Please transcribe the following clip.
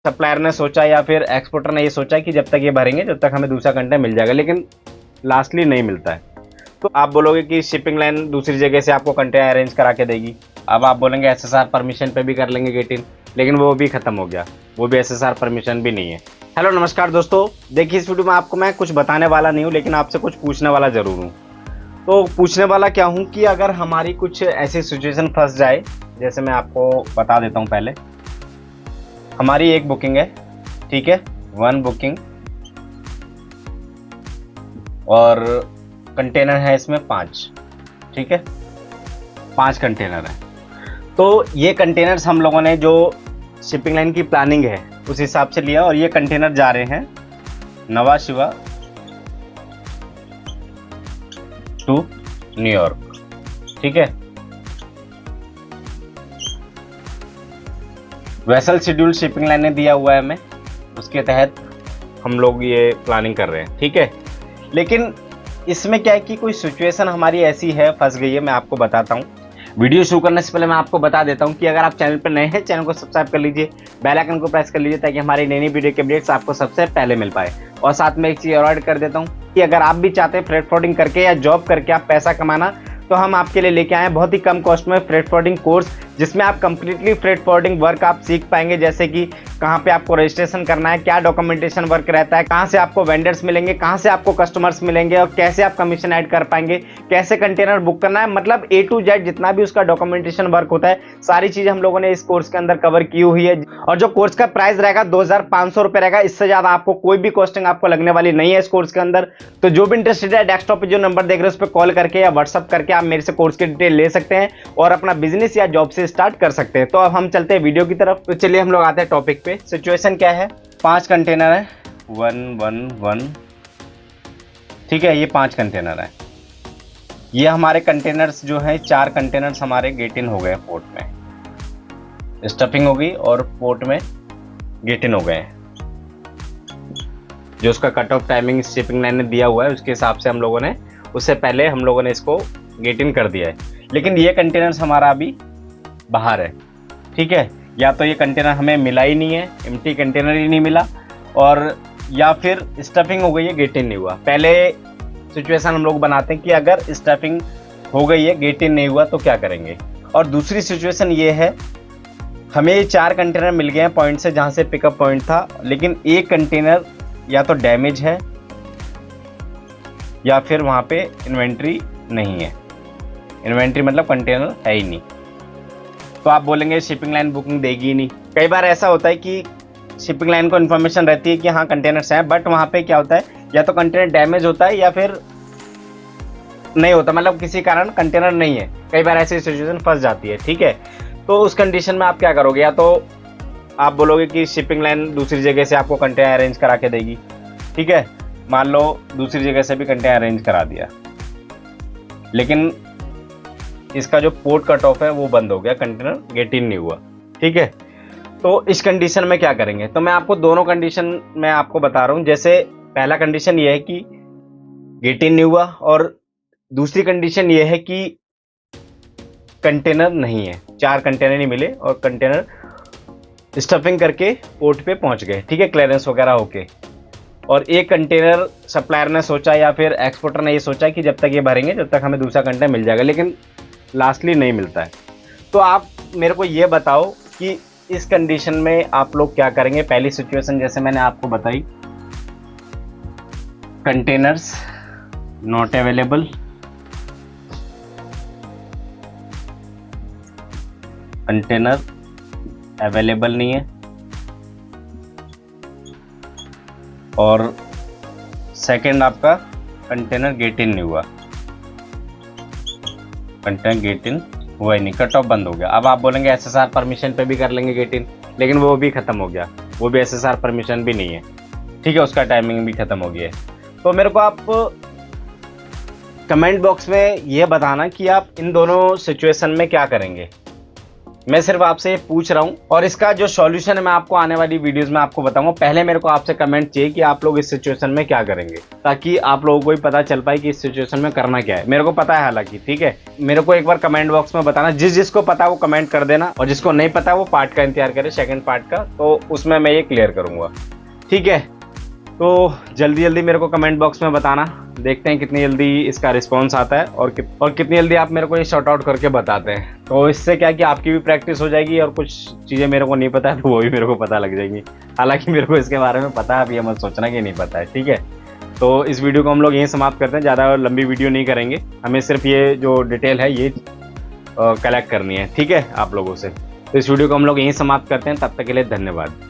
Supplier ने सोचा या फिर एक्सपोर्टर ने ये सोचा कि जब तक ये भरेंगे जब तक हमें दूसरा कंटेनर मिल जाएगा, लेकिन लास्टली नहीं मिलता है। तो आप बोलोगे कि शिपिंग लाइन दूसरी जगह से आपको कंटेनर अरेंज करा के देगी। अब आप बोलेंगे एसएसआर परमिशन पे भी कर लेंगे गेट इन, लेकिन वो भी खत्म हो गया, वो भी एसएसआर परमिशन भी नहीं है। हेलो नमस्कार दोस्तों, देखिए इस वीडियो में आपको मैं कुछ बताने वाला नहीं हूँ, लेकिन आपसे कुछ पूछने वाला जरूर हूँ। तो पूछने वाला क्या हूँ कि अगर हमारी कुछ ऐसी सिचुएशन फंस जाए, जैसे मैं आपको बता देता हूँ। पहले हमारी एक बुकिंग है, ठीक है, 1 बुकिंग, और कंटेनर है इसमें 5, ठीक है, 5 कंटेनर है। तो ये कंटेनर्स हम लोगों ने जो शिपिंग लाइन की प्लानिंग है उस हिसाब से लिया, और ये कंटेनर जा रहे हैं नवा शिवा टू न्यूयॉर्क, ठीक है। वेसल शेड्यूल शिपिंग लाइन ने दिया हुआ है हमें, उसके तहत हम लोग ये प्लानिंग कर रहे हैं, ठीक है। लेकिन इसमें क्या है कि कोई सिचुएशन हमारी ऐसी है, फंस गई है। मैं आपको बताता हूँ। वीडियो शुरू करने से पहले मैं आपको बता देता हूँ कि अगर आप चैनल पर नए हैं, चैनल को सब्सक्राइब कर लीजिए, बेल आइकन को प्रेस कर लीजिए, ताकि हमारी नई नई वीडियो के अपडेट्स आपको सबसे पहले मिल पाए। और साथ में एक चीज़ और ऐड कर देता हूँ कि अगर आप भी चाहते हैं फ्रेट फॉरवर्डिंग करके या जॉब करके आप पैसा कमाना, तो हम आपके लिए लेके आए हैं बहुत ही कम कॉस्ट में फ्रेट फॉरवर्डिंग कोर्स, जिसमें आप कंप्लीटली फ्रेट फॉरवर्डिंग वर्क आप सीख पाएंगे। जैसे कि कहाँ पे आपको रजिस्ट्रेशन करना है, क्या डॉक्यूमेंटेशन वर्क रहता है, कहाँ से आपको वेंडर्स मिलेंगे, कहाँ से आपको कस्टमर्स मिलेंगे, और कैसे आप कमीशन ऐड कर पाएंगे, कैसे कंटेनर बुक करना है, मतलब A to Z जितना भी उसका डॉक्यूमेंटेशन वर्क होता है, सारी चीजें हम लोगों ने इस कोर्स के अंदर कवर की हुई है। और जो कोर्स का प्राइस रहेगा 2500 रुपए रहेगा, इससे ज्यादा आपको कोई भी कॉस्टिंग आपको लगने वाली नहीं है इस कोर्स के अंदर। तो जो भी इंटरेस्टेड है, डेस्कटॉप पे जो नंबर देख रहे हैं उस पर कॉल करके या व्हाट्सअप करके आप मेरे से कोर्स की डिटेल ले सकते हैं और अपना बिजनेस या जॉब से स्टार्ट कर सकते हैं। तो अब हम चलते हैं वीडियो की तरफ। तो चलिए हम लोग आते हैं टॉपिक पे। सिचुएशन क्या है, 5 कंटेनर है, 1 1 1, ठीक है। ये 5 कंटेनर है। ये हमारे कंटेनर्स जो हैं, 4 कंटेनर्स हमारे गेट इन हो गए पोर्ट में, स्टफिंग हो गई और पोर्ट में गेट इन हो गए। जो उसका cut off timing shipping line ने दिया हुआ है, उसके हिसाब से हम लोगों ने, उससे पहले हम लोगों ने इसको गेट इन कर दिया है। लेकिन ये कंटेनर्स हमारा अभी बाहर है, ठीक है। या तो ये कंटेनर हमें मिला ही नहीं है, एम्प्टी कंटेनर ही नहीं मिला, और या फिर स्टफिंग हो गई है, गेट इन नहीं हुआ। पहले सिचुएशन हम लोग बनाते हैं कि अगर स्टफिंग हो गई है, गेट इन नहीं हुआ, तो क्या करेंगे। और दूसरी सिचुएशन ये है, हमें ये 4 कंटेनर मिल गए हैं पॉइंट से, जहाँ से पिकअप पॉइंट था, लेकिन एक कंटेनर या तो डैमेज है या फिर वहाँ पे इन्वेंट्री नहीं है। इन्वेंट्री मतलब कंटेनर है ही नहीं। तो आप बोलेंगे शिपिंग लाइन बुकिंग देगी ही नहीं। कई बार ऐसा होता है कि शिपिंग लाइन को इन्फॉर्मेशन रहती है कि हाँ कंटेनर्स हैं, बट वहाँ पे क्या होता है, या तो कंटेनर डैमेज होता है या फिर नहीं होता, मतलब किसी कारण कंटेनर नहीं है। कई बार ऐसी सिचुएशन फंस जाती है, ठीक है। तो उस कंडीशन में आप क्या करोगे, या तो आप बोलोगे कि शिपिंग लाइन दूसरी जगह से आपको कंटेनर अरेंज करा के देगी, ठीक है। मान लो दूसरी जगह से भी कंटेनर अरेंज करा दिया, लेकिन इसका जो पोर्ट कट ऑफ है वो बंद हो गया, कंटेनर गेट इन नहीं हुआ, ठीक है। तो इस कंडीशन में क्या करेंगे, तो मैं आपको दोनों कंडीशन में आपको बता रहा हूँ। जैसे पहला कंडीशन ये है कि गेट इन नहीं हुआ, और दूसरी कंडीशन ये है कि कंटेनर नहीं है, 4 कंटेनर नहीं मिले और कंटेनर स्टफिंग करके पोर्ट पे पहुंच गए, ठीक है, क्लियरेंस वगैरह होके। और एक कंटेनर सप्लायर ने सोचा या फिर एक्सपोर्टर ने ये सोचा कि जब तक ये भरेंगे जब तक हमें दूसरा कंटेनर मिल जाएगा, लेकिन लास्टली नहीं मिलता है। तो आप मेरे को ये बताओ कि इस कंडीशन में आप लोग क्या करेंगे। पहली सिचुएशन जैसे मैंने आपको बताई, containers not available, container available नहीं है, और सेकंड आपका कंटेनर गेट इन नहीं हुआ, कंटेनर गेट इन हुआ ही नहीं, कट ऑफ बंद हो गया। अब आप बोलेंगे एसएसआर परमिशन पे भी कर लेंगे गेट इन, लेकिन वो भी खत्म हो गया, वो भी एसएसआर परमिशन भी नहीं है, ठीक है, उसका टाइमिंग भी खत्म हो गया है। तो मेरे को आप कमेंट बॉक्स में ये बताना कि आप इन दोनों सिचुएशन में क्या करेंगे। मैं सिर्फ आपसे ये पूछ रहा हूँ और इसका जो सॉल्यूशन है मैं आपको आने वाली वीडियोस में आपको बताऊंगा। पहले मेरे को आपसे कमेंट चाहिए कि आप लोग इस सिचुएशन में क्या करेंगे, ताकि आप लोगों को भी पता चल पाए कि इस सिचुएशन में करना क्या है। मेरे को पता है हालांकि, ठीक है। मेरे को एक बार कमेंट बॉक्स में बताना, जिसको पता है वो कमेंट कर देना, और जिसको नहीं पता वो पार्ट का इंतजार करे, सेकेंड पार्ट का, तो उसमें मैं ये क्लियर करूंगा, ठीक है। तो जल्दी जल्दी मेरे को कमेंट बॉक्स में बताना, देखते हैं कितनी जल्दी इसका रिस्पांस आता है और कितनी जल्दी आप मेरे को ये शॉर्ट आउट करके बताते हैं। तो इससे क्या है कि आपकी भी प्रैक्टिस हो जाएगी और कुछ चीज़ें मेरे को नहीं पता है तो वो भी मेरे को पता लग जाएंगी। हालांकि मेरे को इसके बारे में पता है, अभी ये मत सोचना कि नहीं पता है, ठीक है। तो इस वीडियो को हम लोग यहीं समाप्त करते हैं, ज़्यादा लंबी वीडियो नहीं करेंगे, हमें सिर्फ ये जो डिटेल है ये कलेक्ट करनी है, ठीक है, आप लोगों से। तो इस वीडियो को हम लोग यहीं समाप्त करते हैं, तब तक के लिए धन्यवाद।